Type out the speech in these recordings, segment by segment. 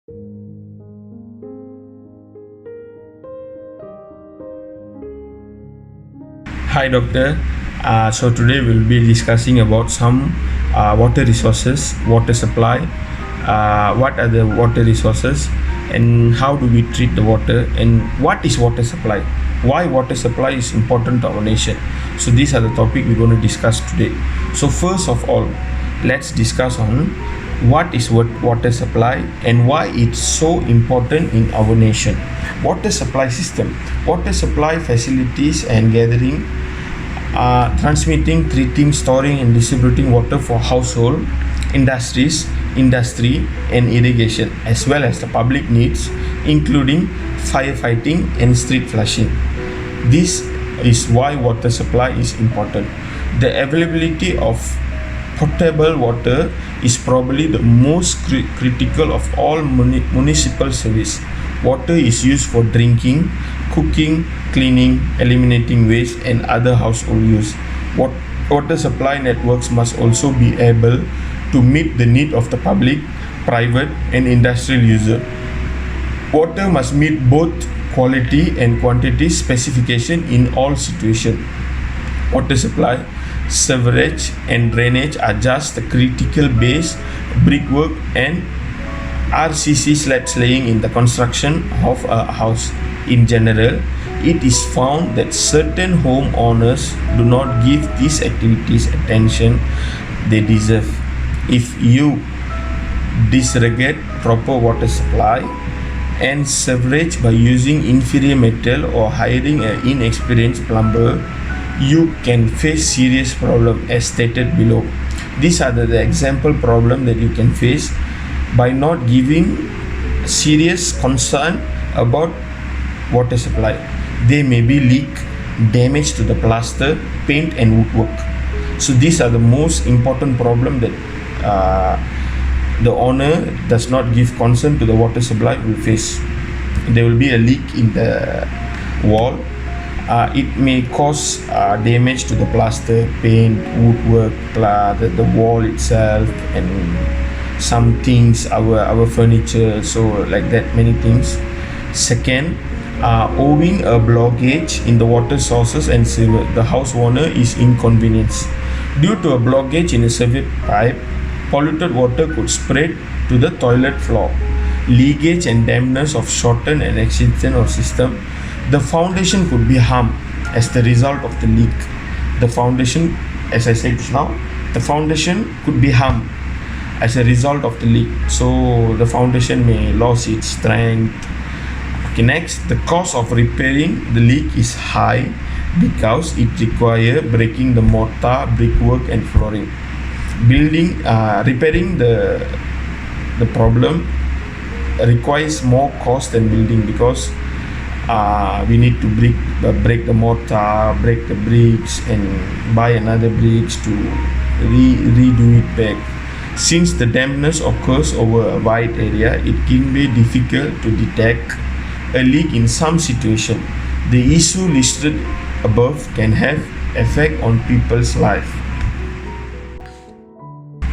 Hi, Doctor. So today we'll be discussing about some water resources, water supply. What are the water resources, and how do we treat the water, and what is water supply? Why water supply is important to our nation? So these are the topic we're going to discuss today. So first of all, let's discuss on what is water supply and why it's so important in our nation. Water supply system, water supply facilities and gathering, transmitting, treating, storing, and distributing water for household, industries, industry, and irrigation, as well as the public needs, including firefighting and street flushing. This is why water supply is important. The availability of potable water is probably the most critical of all municipal service. Water is used for drinking, cooking, cleaning, eliminating waste, and other household use. Water supply networks must also be able to meet the need of the public, private, and industrial user. Water must meet both quality and quantity specification in all situations. Water supply, sewerage, and drainage are just the critical base, brickwork, and RCC slabs laying in the construction of a house. In general, it is found that certain homeowners do not give these activities attention they deserve. If you disregard proper water supply and sewerage by using inferior metal or hiring an inexperienced plumber, you can face serious problem as stated below. These are the example problem that you can face by not giving serious concern about water supply. There may be leak, damage to the plaster, paint, and woodwork. So these are the most important problem that the owner does not give concern to the water supply will face. There will be a leak in the wall. It may cause damage to the plaster, paint, woodwork, the wall itself, and some things, our furniture, so like that, many things. Second, owing a blockage in the water sources and sewer, the house owner is inconvenienced. Due to a blockage in a sewer pipe, polluted water could spread to the toilet floor. Leakage and dampness of shortened and extension of system. The foundation could be harmed as the result of the leak. The foundation, as I said just now, the foundation could be harmed as a result of the leak. So the foundation may lose its strength. Okay, next, the cost of repairing the leak is high because it requires breaking the mortar, brickwork, and flooring. Repairing the problem requires more cost than building because we need to break the mortar, break the bricks, and buy another bricks to redo it back. Since the dampness occurs over a wide area, it can be difficult to detect a leak in some situation. The issue listed above can have effect on people's life.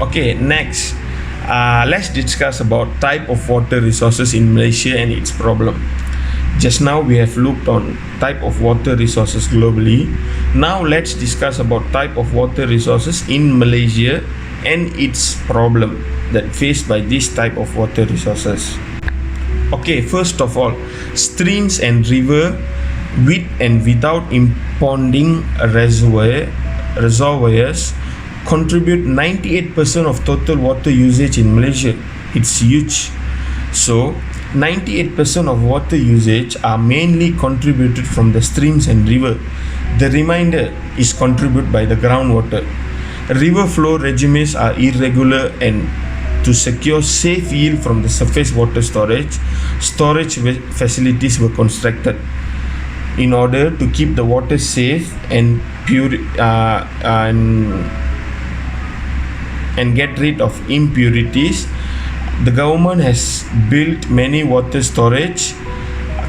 Okay, next, let's discuss about type of water resources in Malaysia and its problem. Just now we have looked on type of water resources globally. Now let's discuss about type of water resources in Malaysia and its problem that faced by this type of water resources. Okay, first of all, streams and river with and without impounding reservoirs contribute 98% of total water usage in Malaysia. It's huge. So 98% of water usage are mainly contributed from the streams and river. The remainder is contributed by the groundwater. River flow regimes are irregular, and to secure safe yield from the surface water storage facilities were constructed in order to keep the water safe and pure and get rid of impurities. The government has built many water storage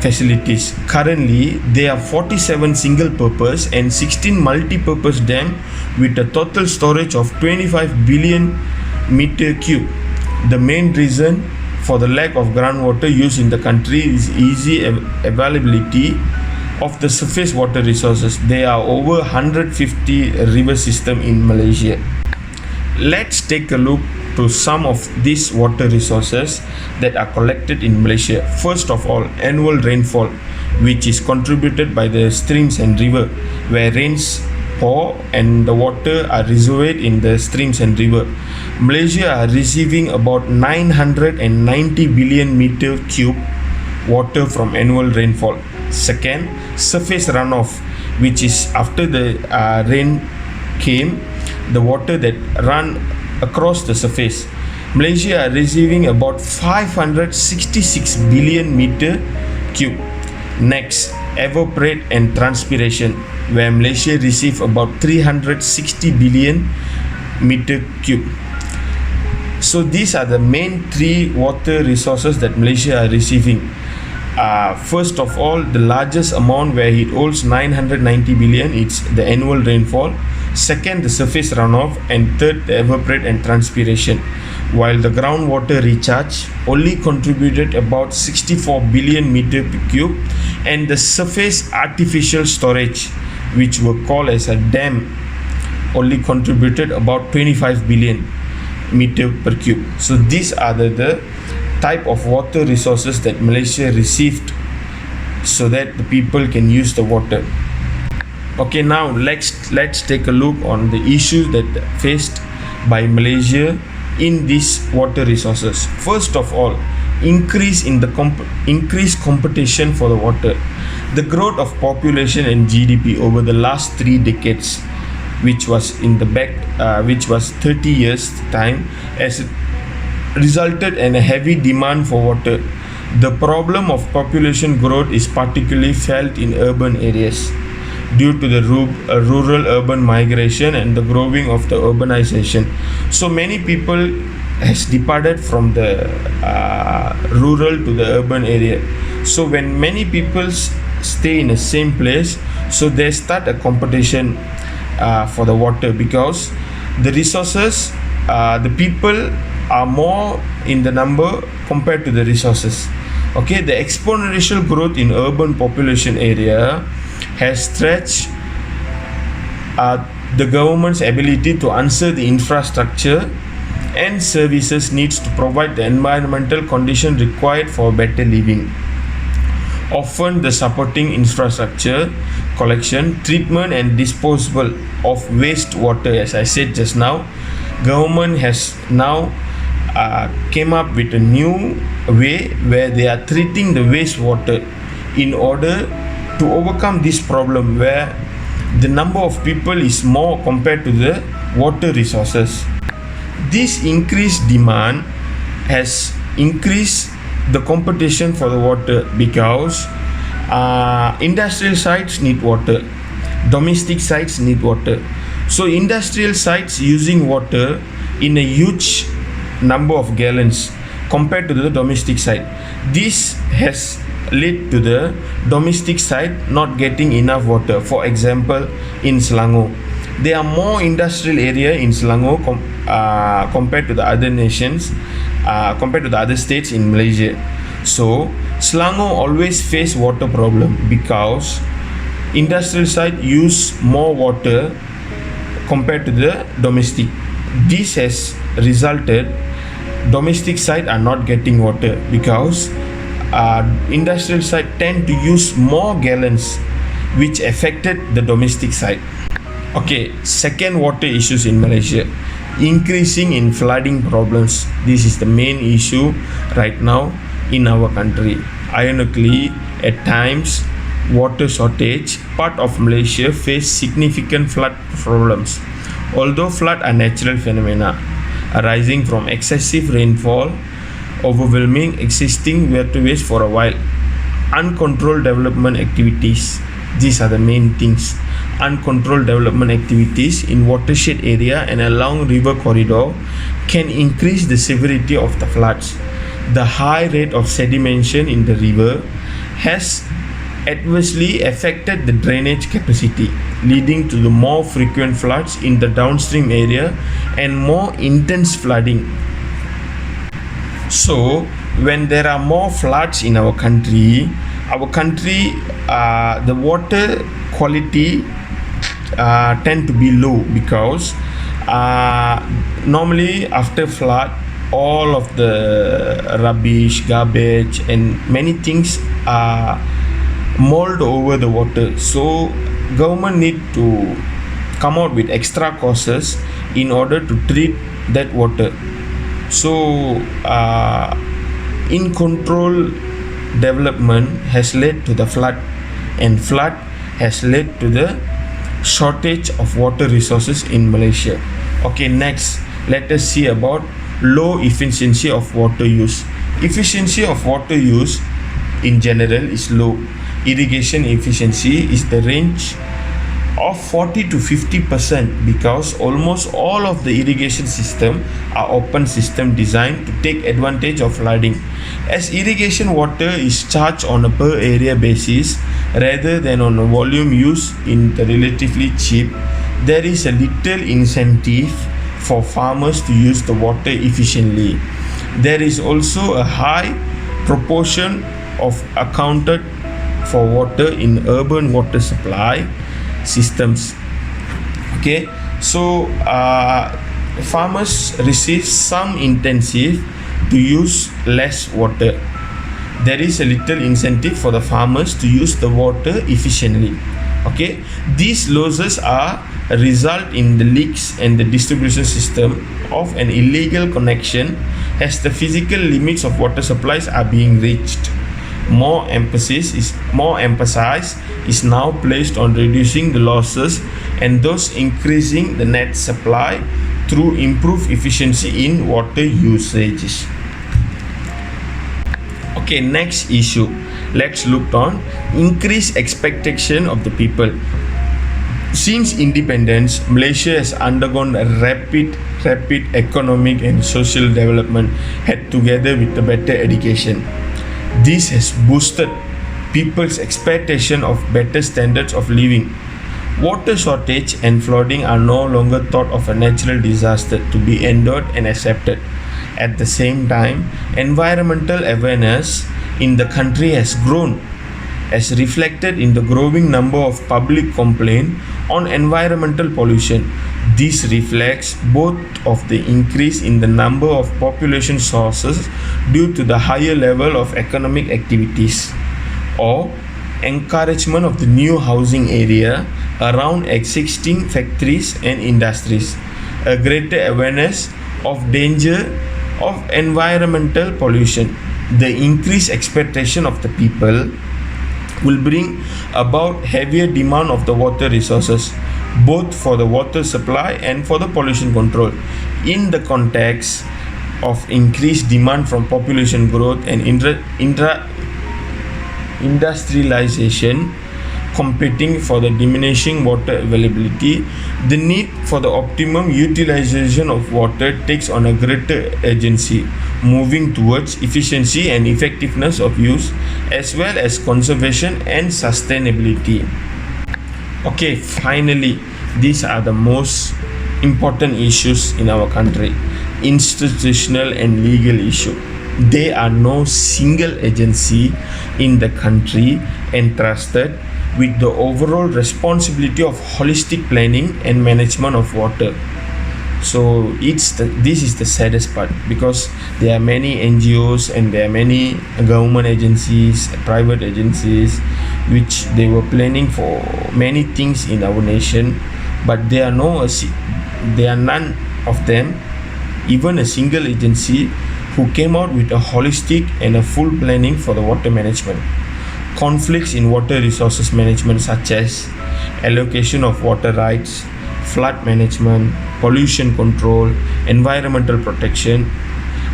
facilities. Currently, there are 47 single-purpose and 16 multi-purpose dams with a total storage of 25 billion meter cube. The main reason for the lack of groundwater use in the country is easy availability of the surface water resources. There are over 150 river system in Malaysia. Let's take a look to some of these water resources that are collected in Malaysia. First of all, annual rainfall, which is contributed by the streams and river, where rains pour and the water are reserved in the streams and river. Malaysia are receiving about 990 billion meter cube water from annual rainfall. Second, surface runoff, which is after the rain came, the water that run across the surface. Malaysia are receiving about 566 billion meter cube. Next, evaporate and transpiration, where Malaysia receive about 360 billion meter cube. So these are the main three water resources that Malaysia are receiving. First of all, the largest amount where it holds 990 billion, it's the annual rainfall. Second, the surface runoff, and third, the evaporate and transpiration. While the groundwater recharge only contributed about 64 billion meter cube, and the surface artificial storage, which were called as a dam, only contributed about 25 billion meter per cube. So these are the type of water resources that Malaysia received so that the people can use the water. Okay, now let's take a look on the issues that faced by Malaysia in these water resources. First of all, increased competition for the water. The growth of population and GDP over the last 3 decades, which was 30 years time, has resulted in a heavy demand for water. The problem of population growth is particularly felt in urban areas due to the rural-urban migration and the growing of the urbanization. So many people has departed from the rural to the urban area. So when many people stay in the same place, so they start a competition for the water, because the resources, the people are more in the number compared to the resources. Okay, the exponential growth in urban population area has stretched the government's ability to answer the infrastructure and services needs to provide the environmental condition required for better living. Often the supporting infrastructure, collection, treatment and disposal of wastewater, as I said just now, government has now came up with a new way where they are treating the wastewater in order to overcome this problem where the number of people is more compared to the water resources. This increased demand has increased the competition for the water, because industrial sites need water, domestic sites need water. So industrial sites using water in a huge number of gallons compared to the domestic site. This has led to the domestic site not getting enough water. For example, in Selangor, there are more industrial area in Selangor compared to the other nations, compared to the other states in Malaysia. So Selangor always face water problem because industrial site use more water compared to the domestic. This has resulted domestic site are not getting water because industrial site tend to use more gallons, which affected the domestic site. Okay, second water issues in Malaysia, increasing in flooding problems. This is the main issue right now in our country. Ironically, at times water shortage, part of Malaysia face significant flood problems. Although flood are natural phenomena arising from excessive rainfall, overwhelming existing waterways for a while, uncontrolled development activities. These are the main things. Uncontrolled development activities in watershed area and along river corridor can increase the severity of the floods. The high rate of sedimentation in the river has adversely affected the drainage capacity, leading to the more frequent floods in the downstream area and more intense flooding. So when there are more floods in our country, the water quality tend to be low because normally after flood all of the rubbish, garbage and many things are mold over the water. So government need to come out with extra courses in order to treat that water. So in control development has led to the flood, and flood has led to the shortage of water resources in Malaysia. Okay, next let us see about low efficiency of water use. Efficiency of water use in general is low. Irrigation efficiency is the range of 40 to 50% because almost all of the irrigation system are open system designed to take advantage of flooding. As irrigation water is charged on a per area basis rather than on a volume used in the relatively cheap, there is a little incentive for farmers to use the water efficiently. There is also a high proportion of accounted for water in urban water supply systems. Okay, so farmers receive some incentive to use less water. There is a little incentive for the farmers to use the water efficiently. Okay, these losses are a result in the leaks and the distribution system of an illegal connection as the physical limits of water supplies are being reached. More emphasis is now placed on reducing the losses and thus increasing the net supply through improved efficiency in water usages. Okay, next issue. Let's look on increased expectation of the people. Since independence, Malaysia has undergone a rapid economic and social development had together with the better education. This has boosted people's expectation of better standards of living. Water shortage and flooding are no longer thought of a natural disaster to be endured and accepted. At the same time, environmental awareness in the country has grown, as reflected in the growing number of public complaints on environmental pollution. This reflects both of the increase in the number of population sources due to the higher level of economic activities or encouragement of the new housing area around existing factories and industries, a greater awareness of danger of environmental pollution. The increased expectation of the people will bring about heavier demand of the water resources, both for the water supply and for the pollution control. In the context of increased demand from population growth and industrialization competing for the diminishing water availability, the need for the optimum utilization of water takes on a greater urgency, moving towards efficiency and effectiveness of use as well as conservation and sustainability. Okay, finally, these are the most important issues in our country: institutional and legal issue. There are no single agency in the country entrusted with the overall responsibility of holistic planning and management of water. So this is the saddest part, because there are many NGOs and there are many government agencies, private agencies, which they were planning for many things in our nation, but there are none of them, even a single agency, who came out with a holistic and a full planning for the water management. Conflicts in water resources management, such as allocation of water rights, flood management, pollution control, environmental protection,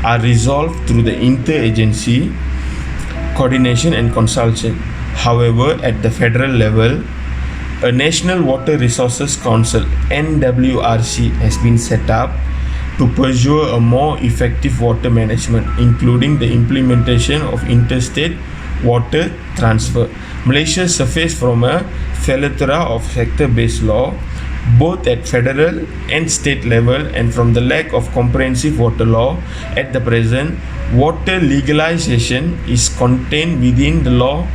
are resolved through the interagency coordination and consultation. However, at the federal level, a National Water Resources Council (NWRC) has been set up to pursue a more effective water management, including the implementation of interstate water transfer. Malaysia suffers from a plethora of sector-based law both at federal and state level, and from the lack of comprehensive water law at the present, water legalization is contained within the law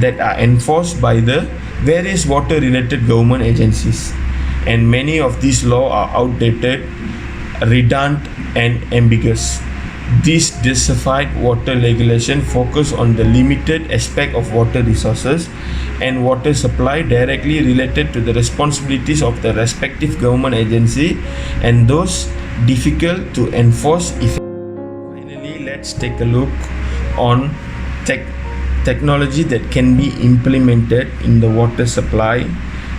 that are enforced by the various water related government agencies, and many of these laws are outdated, redundant, and ambiguous. This diversified water regulation focus on the limited aspect of water resources and water supply directly related to the responsibilities of the respective government agency and those difficult to enforce effectively. Finally, let's take a look on technology that can be implemented in the water supply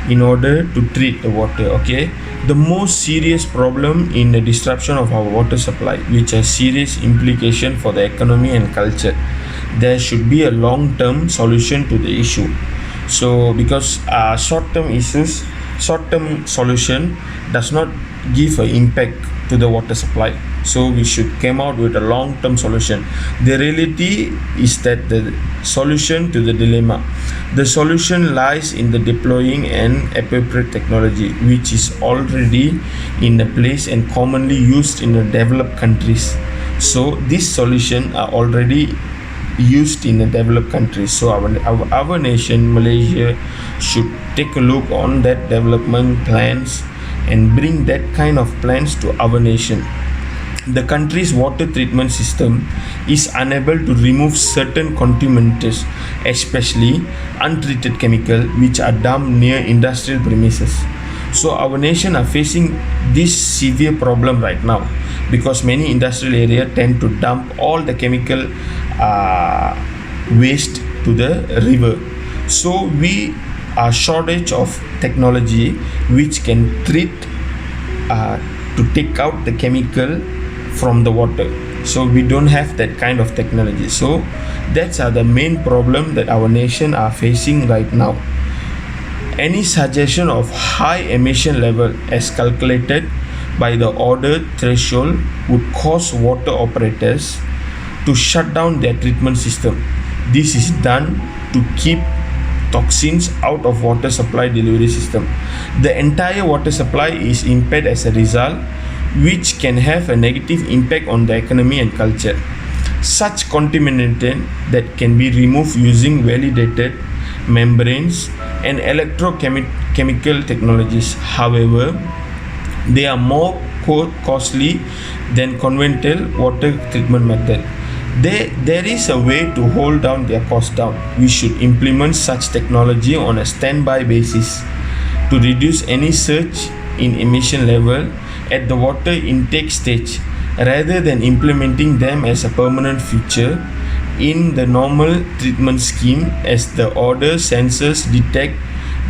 in order to treat the water. Okay, the most serious problem in the disruption of our water supply, which has serious implication for the economy and culture. There should be a long-term solution to the issue. So because short-term solution does not give an impact to the water supply, so we should come out with a long-term solution. The reality is that the solution to the dilemma, the solution lies in the deploying an appropriate technology which is already in a place and commonly used in the developed countries. So these solutions are already used in the developed countries. So our nation, Malaysia, should take a look on that development plans and bring that kind of plans to our nation. The country's water treatment system is unable to remove certain contaminants, especially untreated chemical which are dumped near industrial premises. So our nation are facing this severe problem right now because many industrial areas tend to dump all the chemical waste to the river. So we are shortage of technology which can treat to take out the chemical from the water. So we don't have that kind of technology. So that's the main problem that our nation are facing right now. Any suggestion of high emission level as calculated by the order threshold would cause water operators to shut down their treatment system. This is done to keep toxins out of water supply delivery system. The entire water supply is impaired as a result, which can have a negative impact on the economy and culture. Such contaminants that can be removed using validated membranes and electrochemical technologies. However, they are more costly than conventional water treatment method. There is a way to hold down their cost down. We should implement such technology on a standby basis to reduce any surge in emission level at the water intake stage rather than implementing them as a permanent feature in the normal treatment scheme as the order sensors detect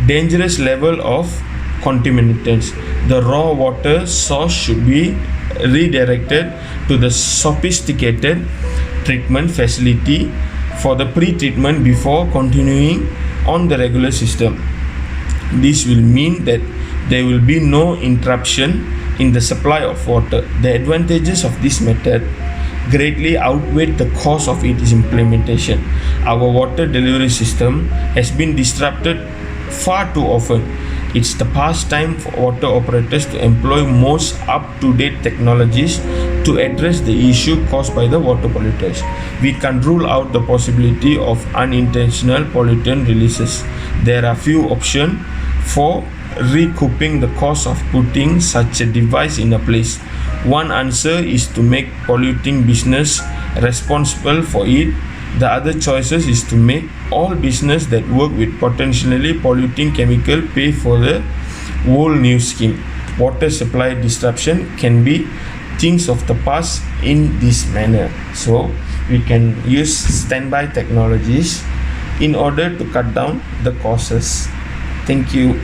dangerous level of contaminants. The raw water source should be redirected to the sophisticated treatment facility for the pre-treatment before continuing on the regular system. This will mean that there will be no interruption in the supply of water. The advantages of this method greatly outweigh the cost of its implementation. Our water delivery system has been disrupted far too often. It's the past time for water operators to employ most up-to-date technologies to address the issue caused by the water polluters. We can rule out the possibility of unintentional pollutant releases. There are few options for recouping the cost of putting such a device in a place. One answer is to make polluting business responsible for it. The other choices is to make all business that work with potentially polluting chemical pay for the whole new scheme. Water supply disruption can be things of the past in this manner. So we can use standby technologies in order to cut down the costs. Thank you.